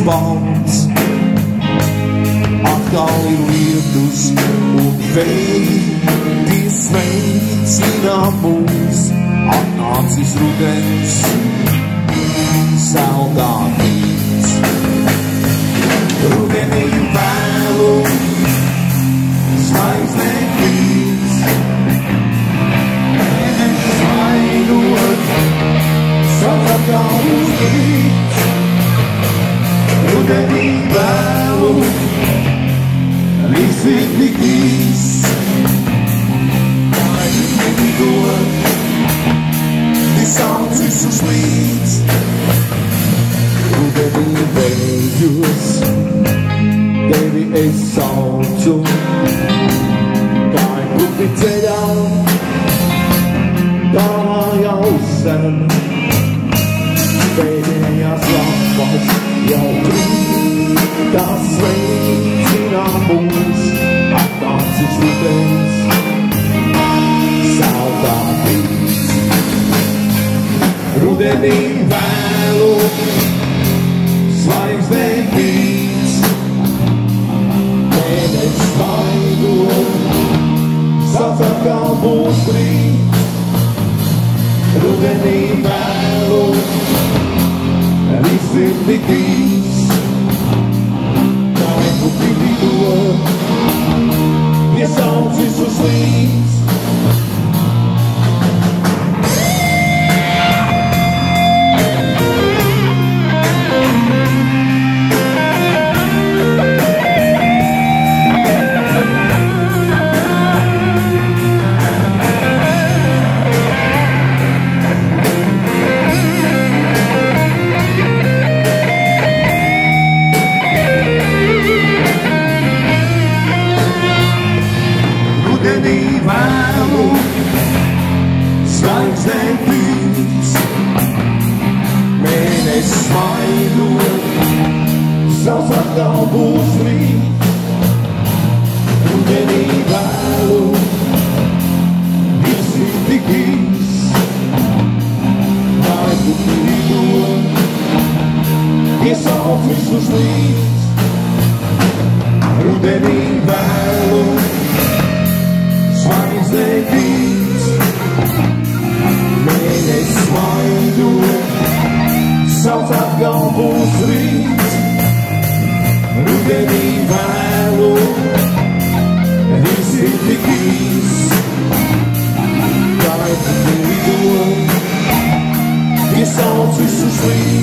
Balns atkal ir lietus un vēji, tie sveicina mūs, atnācis rudens, saldātīs. Rudenī vēlu, zvaigznē krīt, svaidot, satakal uzkrīt. Rudenī vēlu, visi tik īs, lidot, visāds visus līdz. Rudenī vējos, tevi es saucu, kāj kupi ceļā, tālā jau sen. Pēdējās lapas jau krīt, tās sveicina mūs, atnācis rudens, saldātīs. Rudenī vēlu, zvaigznē krīt, mēnesis svaidot, satakal mūs krīt. Rudenī vēlu, visi tik īs, kāj kupi lidot, iesauc visus līdz. Rudenī vēlu, zvaigznē krīt, mēnesis svaidot, savs atkal būs rīt. Rudenī vēlu, visi tik īs, kāj kupi lidot, iesauc visus līdz. Rudenī vēlu, zvaigznē krīt, mēnesis svaidot, savs atkal būs rīt. Rudenī vēlu, visi tik īs, kāj kupi lidot, iesauc visus līdz.